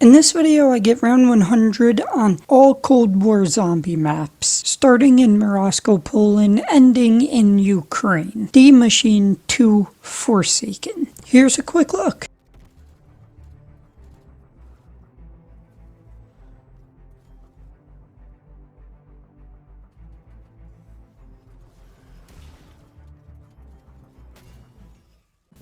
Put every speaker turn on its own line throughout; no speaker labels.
In this video I get round 100 on all Cold War zombie maps, starting in Moscow, Poland, ending in Ukraine. Die Maschine 2 Forsaken. Here's a quick look.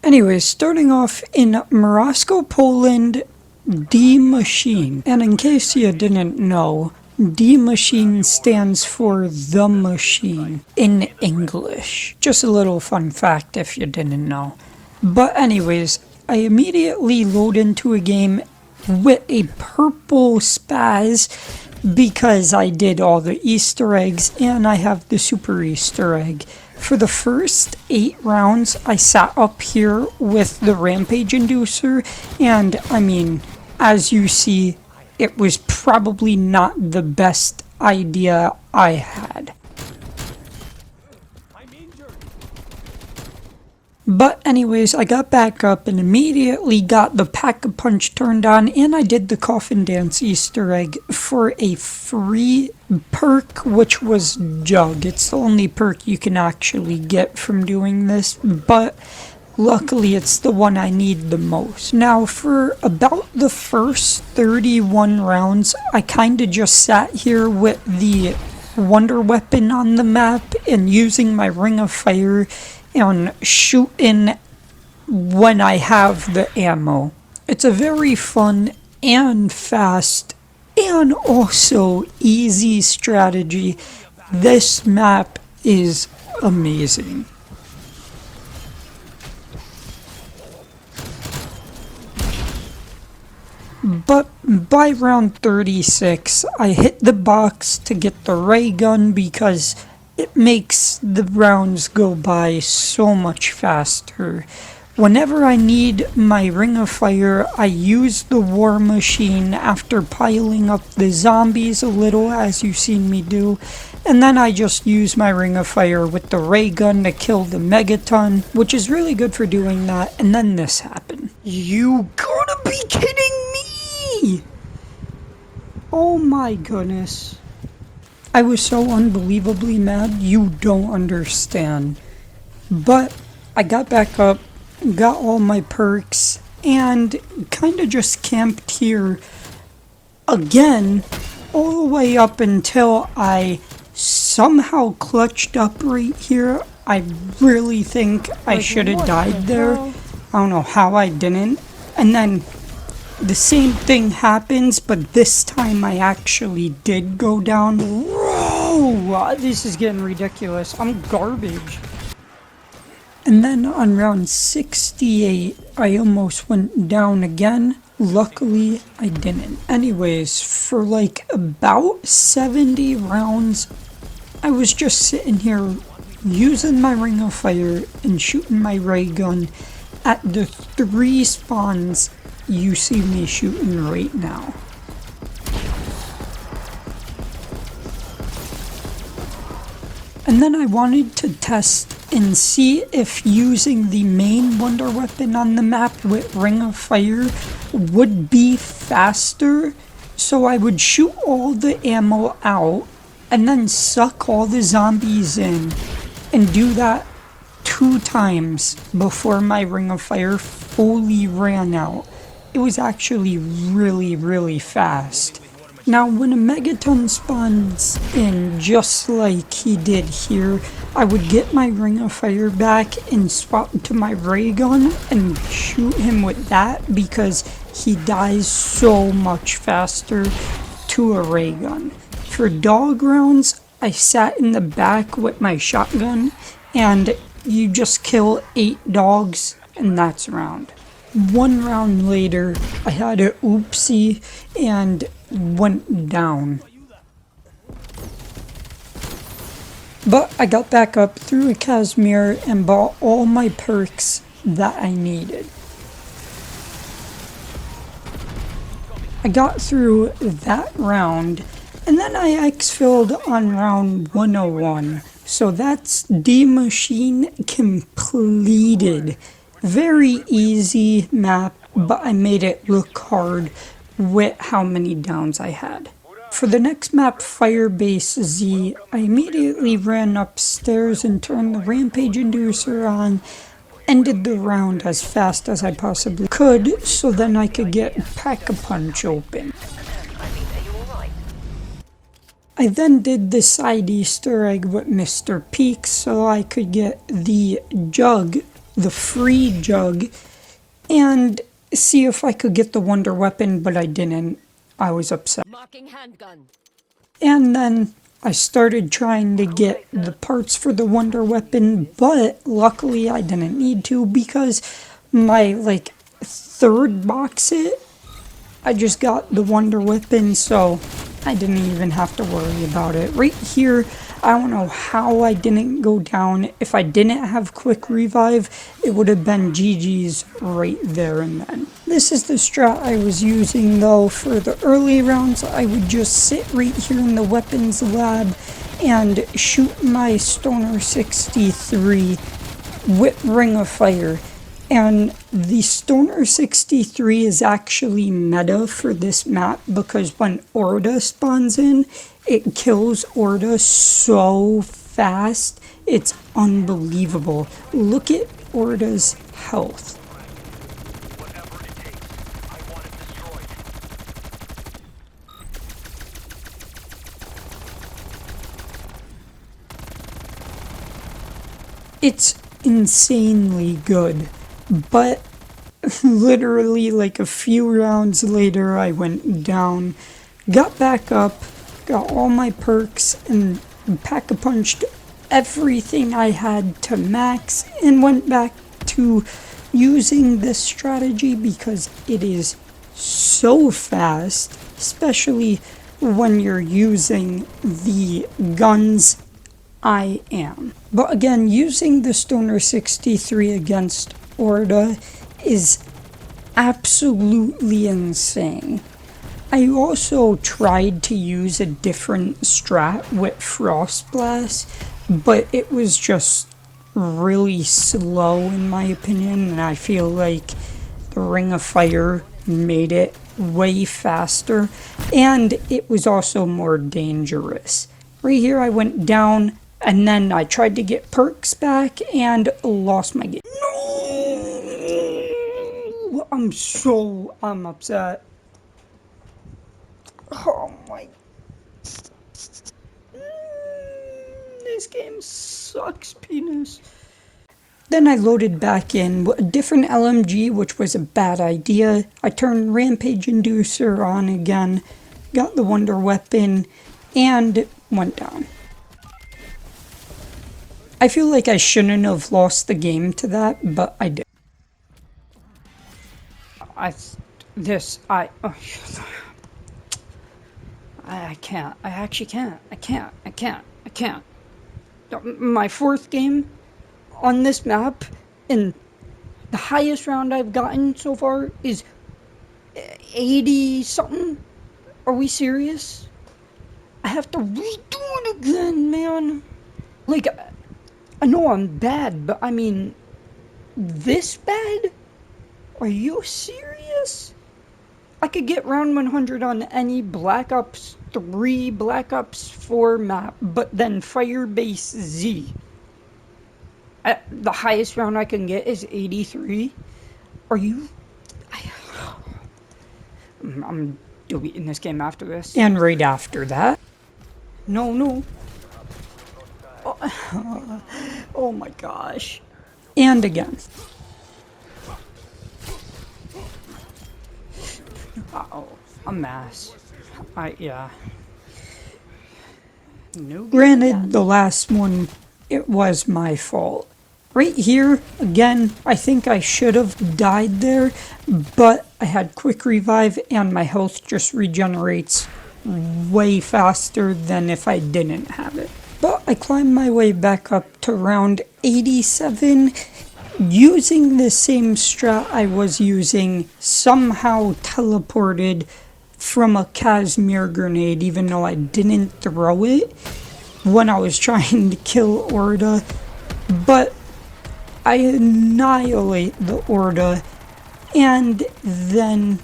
Anyways, starting off in Moscow, Poland, Die Maschine. And in case you didn't know, Die Maschine stands for The Machine in English. Just a little fun fact if you didn't know. But anyways, I immediately load into a game with a purple spaz because I did all the Easter eggs and I have the super Easter egg. For the first 8 rounds, I sat up here with the Rampage Inducer, and I mean, as you see, it was probably not the best idea I had. But anyways, I got back up and immediately got the Pack-a-Punch turned on, and I did the Coffin Dance Easter egg for a free perk, which was Jug. It's the only perk you can actually get from doing this, but luckily it's the one I need the most. Now for about the first 31 rounds, I kinda just sat here with the Wonder Weapon on the map and using my Ring of Fire and shooting when I have the ammo. It's a very fun and fast and also easy strategy. This map is amazing. But by round 36, I hit the box to get the ray gun because it makes the rounds go by so much faster. Whenever I need my Ring of Fire, I use the War Machine after piling up the zombies a little, as you've seen me do, and then I just use my Ring of Fire with the ray gun to kill the Megaton, which is really good for doing that, and then this happened. You gotta be kidding me! Oh my goodness. I was so unbelievably mad, you don't understand. But I got back up, got all my perks, and kinda just camped here again, all the way up until I somehow clutched up right here. I really think I should have died there. I don't know how I didn't. And then the same thing happens, but this time I actually did go down. Whoa! This is getting ridiculous. I'm garbage. And then on round 68, I almost went down again. Luckily, I didn't. Anyways, for like about 70 rounds, I was just sitting here using my Ring of Fire and shooting my ray gun at the 3 spawns you see me shooting right now. And then I wanted to test and see if using the main Wonder Weapon on the map with Ring of Fire would be faster. So I would shoot all the ammo out and then suck all the zombies in and do that 2 times before my Ring of Fire fully ran out. It was actually really fast. Now when a Megaton spawns in just like he did here, I would get my Ring of Fire back and swap to my ray gun and shoot him with that because he dies so much faster to a ray gun. For dog rounds, I sat in the back with my shotgun and you just kill 8 dogs and that's a round. 1 round later, I had an oopsie and went down. But I got back up, threw a Casimir, and bought all my perks that I needed. I got through that round, and then I exfilled on round 101. So that's Die Maschine completed. Very easy map, but I made it look hard with how many downs I had. For the next map, Firebase Z, I immediately ran upstairs and turned the Rampage Inducer on, ended the round as fast as I possibly could, so then I could get Pack-a-Punch open. I then did the side Easter egg with Mr. Peak so I could get the jug, the free jug, and see if I could get the Wonder Weapon, but I didn't. I was upset. And then I started trying to get the parts for the Wonder Weapon, but luckily I didn't need to because my third box hit, I just got the Wonder Weapon, so I didn't even have to worry about it. Right here, I don't know how I didn't go down. If I didn't have quick revive, it would have been GG's right there and then. This is the strat I was using though. For the early rounds, I would just sit right here in the weapons lab and shoot my Stoner 63 with Ring of Fire. And the Stoner 63 is actually meta for this map because when Orda spawns in, it kills Orda so fast, it's unbelievable. Look at Orda's health. It's insanely good. But literally a few rounds later I went down, got back up, got all my perks and Pack-a-Punched everything I had to max and went back to using this strategy because it is so fast, especially when you're using the guns I am. But again, using the Stoner 63 against Orda is absolutely insane. I also tried to use a different strat with Frost Blast, but it was just really slow in my opinion, and I feel like the Ring of Fire made it way faster, and it was also more dangerous. Right here I went down, and then I tried to get perks back and lost my game. No! I'm upset. Oh my. This game sucks, penis. Then I loaded back in with a different LMG, which was a bad idea. I turned Rampage Inducer on again, got the Wonder Weapon, and went down. I feel like I shouldn't have lost the game to that, but I did. I can't. I actually can't. I can't. My fourth game on this map, and the highest round I've gotten so far is 80 something. Are we serious? I have to redo it again, man. I know I'm bad, but I mean, this bad? Are you serious? I could get round 100 on any Black Ops 3, Black Ops 4 map, but then Firebase Z. The highest round I can get is 83. Are you... I'm deleting this game after this. And right after that. No. Oh my gosh. And again. Uh-oh, a mass. Yeah. No. Granted, the last one, it was my fault. Right here, again, I think I should have died there, but I had quick revive and my health just regenerates way faster than if I didn't have it. But I climbed my way back up to round 87, using the same strat I was using, somehow teleported from a Casimir grenade, even though I didn't throw it when I was trying to kill Orda. But I annihilate the Orda, and then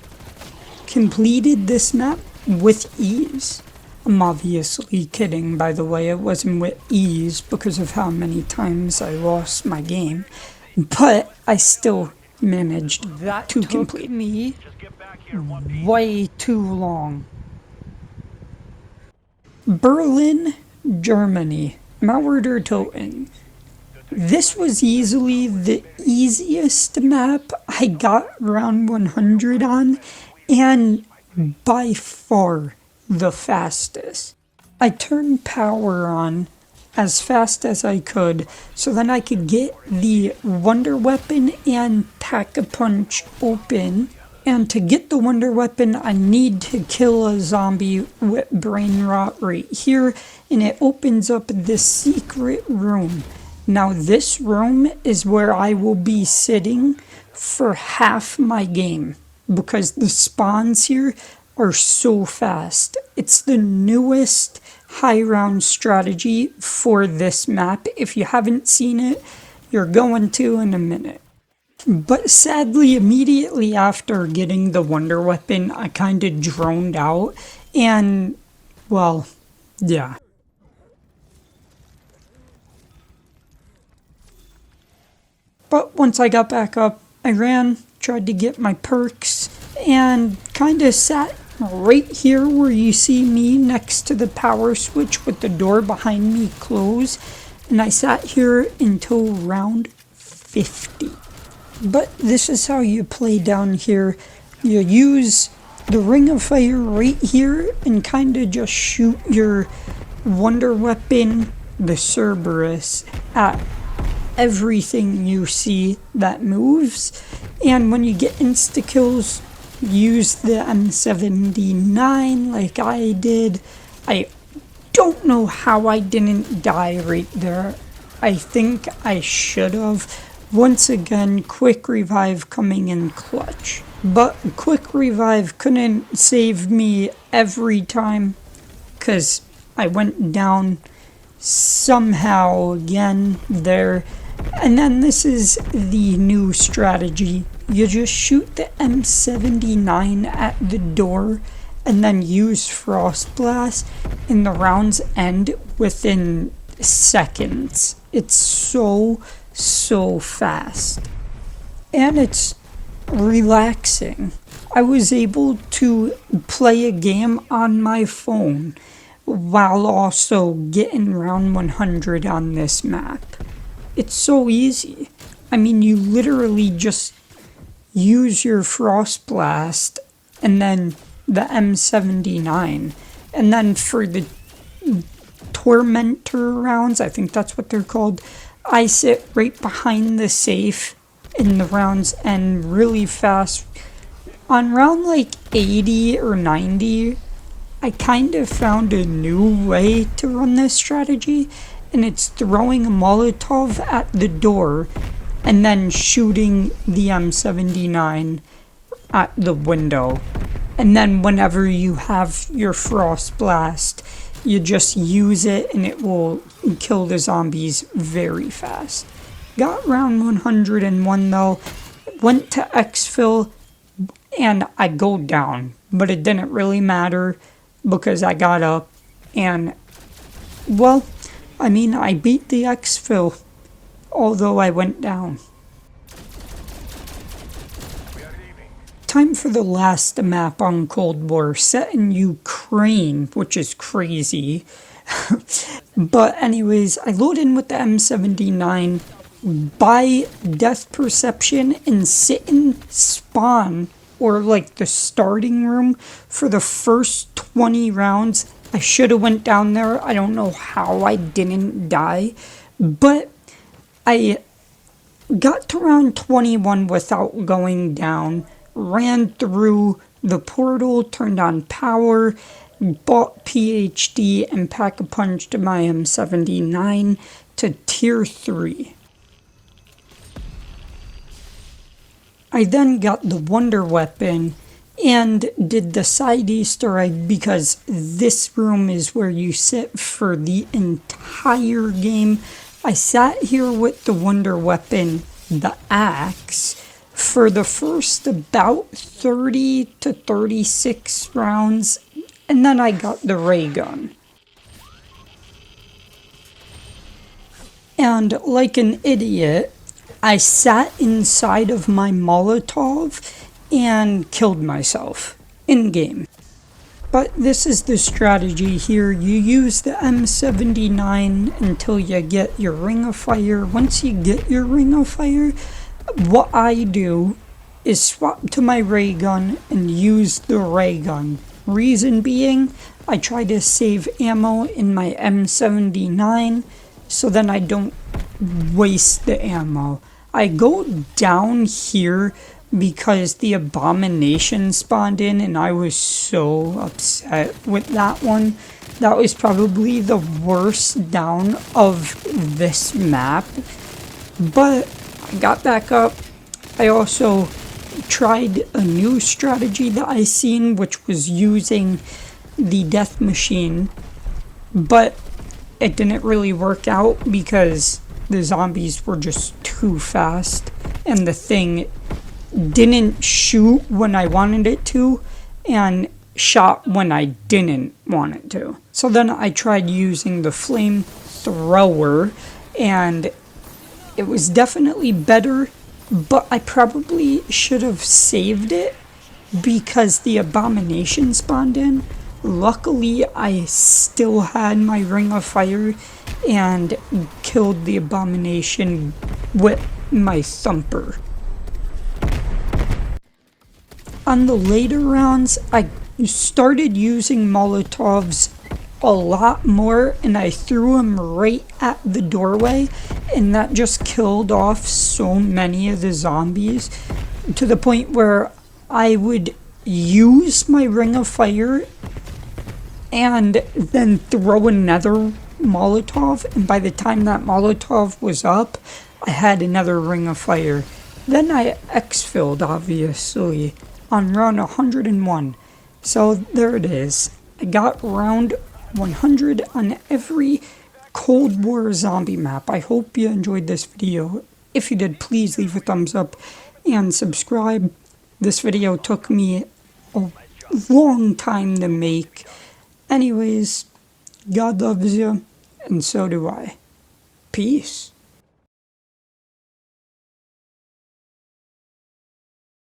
completed this map with ease. I'm obviously kidding, by the way. It wasn't with ease because of how many times I lost my game. But I still managed to complete me way too long. Berlin, Germany. Mauerdertoten. This was easily the easiest map I got round 100 on, and by far the fastest. I turned power on as fast as I could so then I could get the Wonder Weapon and Pack-a-Punch open. And to get the Wonder Weapon, I need to kill a zombie with Brain Rot right here, and it opens up this secret room. Now this room is where I will be sitting for half my game, because the spawns here are so fast. It's the newest high round strategy for this map. If you haven't seen it, you're going to in a minute. But sadly, immediately after getting the Wonder Weapon, I kind of droned out, and, well, yeah. But once I got back up, I ran, tried to get my perks, and kind of sat right here where you see me next to the power switch with the door behind me closed, and I sat here until round 50. But this is how you play down here. You use the Ring of Fire right here and kind of just shoot your Wonder Weapon, the Cerberus, at everything you see that moves. And when you get insta-kills, use the M79 like I did. I don't know how I didn't die right there. I think I should have. Once again, Quick Revive coming in clutch. But Quick Revive couldn't save me every time, because I went down somehow again there. And then this is the new strategy. You just shoot the M79 at the door and then use Frost Blast, and the rounds end within seconds. It's so fast. And it's relaxing. I was able to play a game on my phone while also getting round 100 on this map. It's so easy. I mean, you literally just use your Frost Blast and then the M79. And then for the Tormentor rounds, I think that's what they're called, I sit right behind the safe in the rounds end really fast. On round like 80 or 90, I kind of found a new way to run this strategy, and it's throwing a Molotov at the door and then shooting the M79 at the window. And then whenever you have your Frost Blast, you just use it and it will kill the zombies very fast. Got round 101 though, went to exfil, and I go down. But it didn't really matter because I got up and, well, I mean, I beat the exfil, although I went down. Time for the last map on Cold War, set in Ukraine, which is crazy. But anyways, I load in with the M79, buy Death Perception, and sit in spawn, or like the starting room, for the first 20 rounds. I should have went down there. I don't know how I didn't die, but I got to round 21 without going down. Ran through the portal, turned on power, bought PhD, and Pack-a-Punched my M79 to tier 3. I then got the Wonder Weapon and did the side Easter egg, because this room is where you sit for the entire game. I sat here with the Wonder Weapon, the axe, for the first about 30 to 36 rounds, and then I got the ray gun. And like an idiot, I sat inside of my Molotov and killed myself in-game. But this is the strategy here. You use the M79 until you get your Ring of Fire. Once you get your Ring of Fire, what I do is swap to my ray gun and use the ray gun. Reason being, I try to save ammo in my M79 so then I don't waste the ammo. I go down here because the Abomination spawned in and I was so upset with that one. That was probably the worst down of this map. But I got back up. I also tried a new strategy that I seen, which was using the death machine, but it didn't really work out because the zombies were just too fast and the thing didn't shoot when I wanted it to and shot when I didn't want it to. So then I tried using the flamethrower and it was definitely better, but I probably should have saved it because the Abomination spawned in. Luckily, I still had my Ring of Fire and killed the Abomination with my Thumper. On the later rounds, I started using Molotovs a lot more and I threw them right at the doorway, and that just killed off so many of the zombies to the point where I would use my Ring of Fire and then throw another Molotov, and by the time that Molotov was up, I had another Ring of Fire. Then I exfilled, obviously, on round 101. So there it is. I got round 100 on every Cold War zombie map. I hope you enjoyed this video. If you did, please leave a thumbs up and subscribe. This video took me a long time to make. Anyways, God loves you, and so do I. Peace.